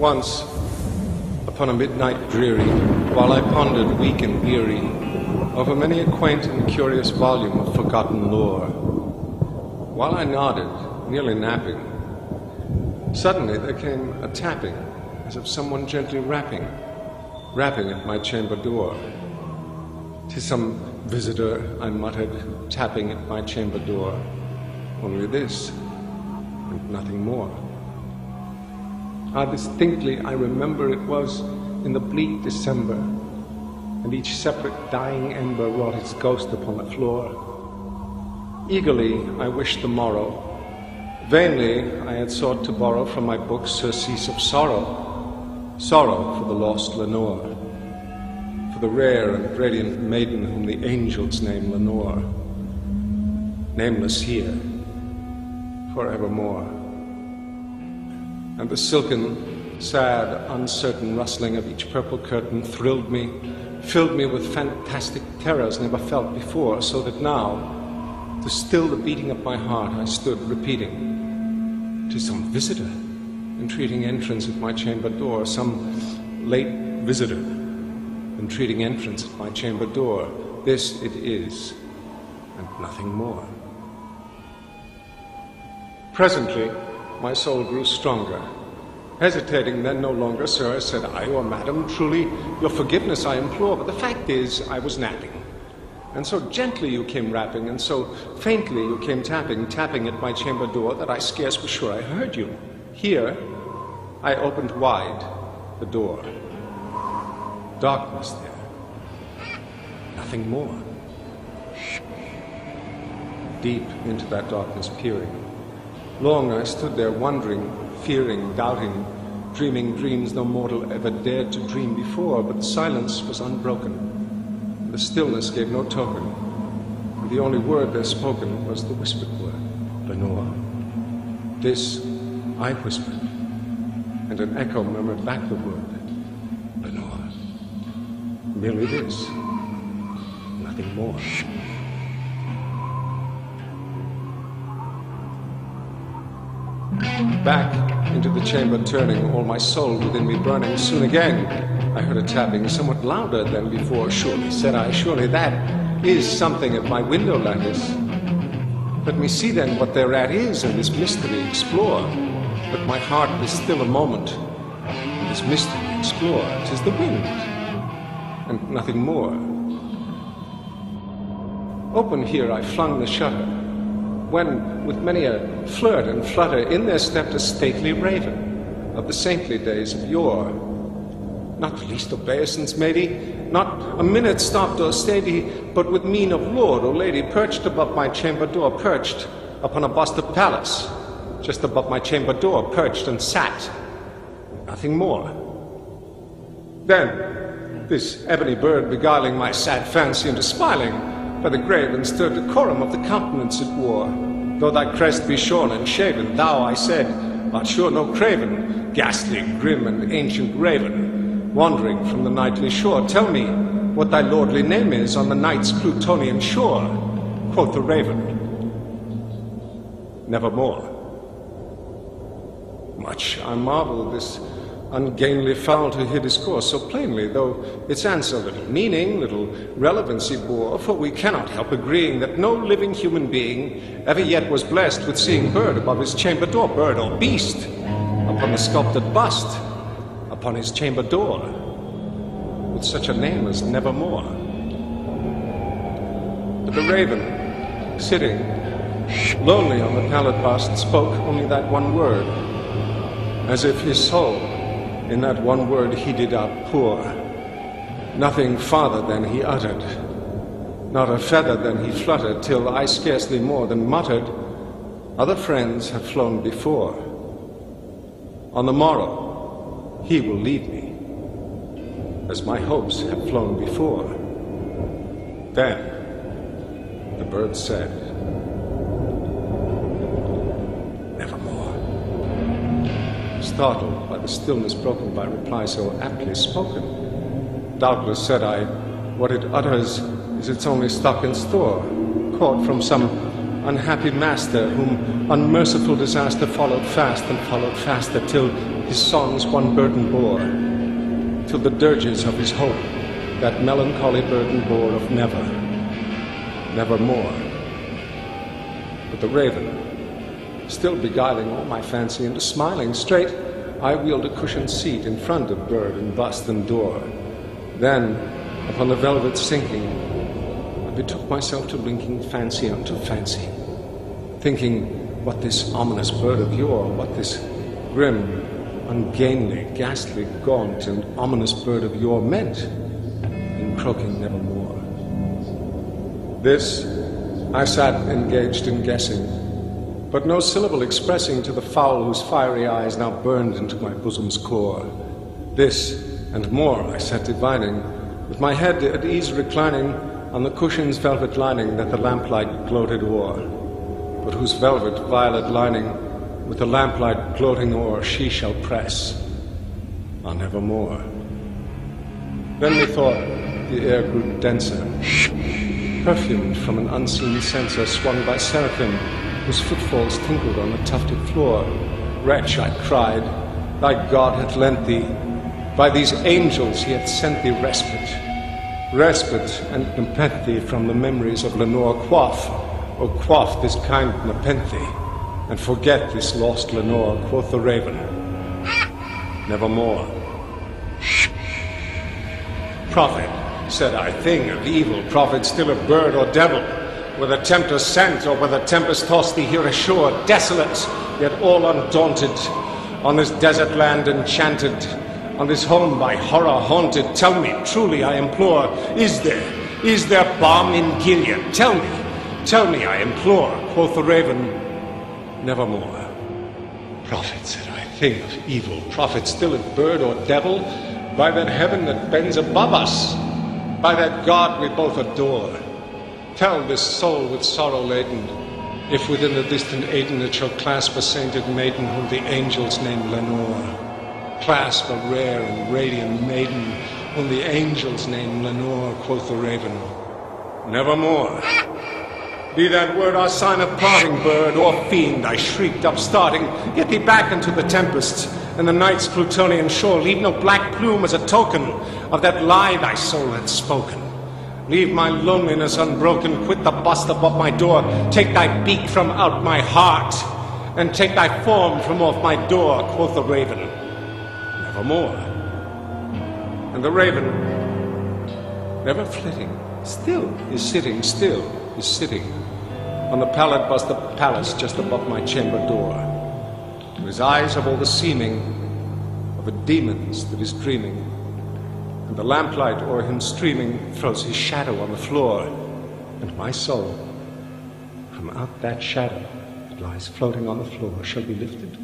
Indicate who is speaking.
Speaker 1: Once, upon a midnight dreary, while I pondered weak and weary over many a quaint and curious volume of forgotten lore, while I nodded, nearly napping, suddenly there came a tapping, as of someone gently rapping at my chamber door. "'Tis some visitor," I muttered, tapping at my chamber door. Only this, and nothing more. Distinctly I remember it was in the bleak December, and each separate dying ember wrought its ghost upon the floor. Eagerly I wished the morrow. Vainly I had sought to borrow from my books surcease of sorrow, sorrow for the lost Lenore, for the rare and radiant maiden whom the angels name Lenore, nameless here, forevermore. And the silken, sad, uncertain rustling of each purple curtain thrilled me, filled me with fantastic terrors never felt before, so that now, to still the beating of my heart, I stood repeating, "'Tis some visitor entreating entrance at my chamber door, some late visitor entreating entrance at my chamber door. This it is, and nothing more." Presently, my soul grew stronger. Hesitating then no longer, "Sir," said I, "or madam, truly your forgiveness I implore, but the fact is I was napping. And so gently you came rapping, and so faintly you came tapping at my chamber door, that I scarce was sure I heard you. Here, I opened wide the door. Darkness there. Nothing more. Deep into that darkness peering. Long I stood there wondering, fearing, doubting, dreaming dreams no mortal ever dared to dream before, but the silence was unbroken. The stillness gave no token, and the only word there spoken was the whispered word, "Lenore." This I whispered, and an echo murmured back the word, "Lenore." Merely this, nothing more. Back into the chamber turning, all my soul within me burning, soon again I heard a tapping, somewhat louder than before. "Surely," said I, "surely that is something at my window lattice. Let me see then what thereat is, and this mystery explore. Let my heart be still a moment, and this mystery explore. 'Tis the wind, and nothing more." Open here I flung the shutter, when, with many a flirt and flutter, in there stepped a stately raven of the saintly days of yore. Not the least obeisance made he, not a minute stopped or stayed he, but with mien of lord or lady perched above my chamber door, perched upon a bust of Pallas, just above my chamber door, perched and sat, nothing more. Then this ebony bird beguiling my sad fancy into smiling, by the grave and stirred decorum of the countenance it wore. "Though thy crest be shorn and shaven, thou," I said, "art sure no craven, ghastly, grim, and ancient raven, wandering from the nightly shore. Tell me what thy lordly name is on the night's Plutonian shore." Quoth the raven, "Nevermore." Much I marvel this ungainly fowl to hear discourse so plainly, though its answer little meaning, little relevancy bore, for we cannot help agreeing that no living human being ever yet was blessed with seeing bird above his chamber door, bird or beast, upon the sculpted bust, upon his chamber door, with such a name as Nevermore. But the raven, sitting lonely on the pallid bust, spoke only that one word, as if his soul in that one word he did outpour. Nothing farther than he uttered, not a feather than he fluttered, till I scarcely more than muttered, "Other friends have flown before. On the morrow he will leave me, as my hopes have flown before." Then the bird said, "Nevermore." Startled by the stillness broken by reply so aptly spoken, "Doubtless," said I, "what it utters is its only stock and store, caught from some unhappy master, whom unmerciful disaster followed fast and followed faster, till his songs one burden bore, till the dirges of his hope that melancholy burden bore of never, nevermore. But the raven, still beguiling all my fancy into smiling straight, I wheeled a cushioned seat in front of bird and bust and door. Then, upon the velvet sinking, I betook myself to linking fancy unto fancy, thinking what this ominous bird of yore, what this grim, ungainly, ghastly, gaunt, and ominous bird of yore meant in croaking nevermore. This I sat engaged in guessing, but no syllable expressing to the fowl whose fiery eyes now burned into my bosom's core. This and more I sat divining, with my head at ease reclining on the cushion's velvet lining that the lamplight gloated o'er, but whose velvet violet lining with the lamplight gloating o'er she shall press on evermore. Then methought the air grew denser, perfumed from an unseen censer swung by seraphim whose footfalls tinkled on the tufted floor. Wretch, I cried, thy God hath lent thee, by these angels he hath sent thee respite, respite and nepenthe from the memories of Lenore. Quaff, O quaff this kind nepenthe, and forget this lost Lenore, quoth the raven, nevermore. Prophet, said I, thing of evil, prophet still of bird or devil, whether tempest sent or whether tempest tossed thee here ashore, desolate, yet all undaunted, on this desert land enchanted, on this home by horror haunted, tell me, truly I implore, is there balm in Gilead? Tell me, I implore, quoth the raven, nevermore. Prophet, said I, thing of evil, prophet still of bird or devil, by that heaven that bends above us, by that God we both adore, tell this soul with sorrow laden, if within the distant Aden it shall clasp a sainted maiden whom the angels name Lenore. Clasp a rare and radiant maiden whom the angels name Lenore, quoth the raven, nevermore. Be that word our sign of parting, bird or fiend, I shrieked upstarting, get thee back into the tempest and the night's Plutonian shore. Leave no black plume as a token of that lie thy soul hath spoken. Leave my loneliness unbroken, quit the bust above my door, take thy beak from out my heart, and take thy form from off my door, quoth the raven, nevermore. And the raven, never flitting, still is sitting, still is sitting on the pallid bust of palace just above my chamber door. To his eyes have all the seeming of a demon's that is dreaming, and the lamplight o'er him streaming throws his shadow on the floor, and my soul, from out that shadow that lies floating on the floor, shall be lifted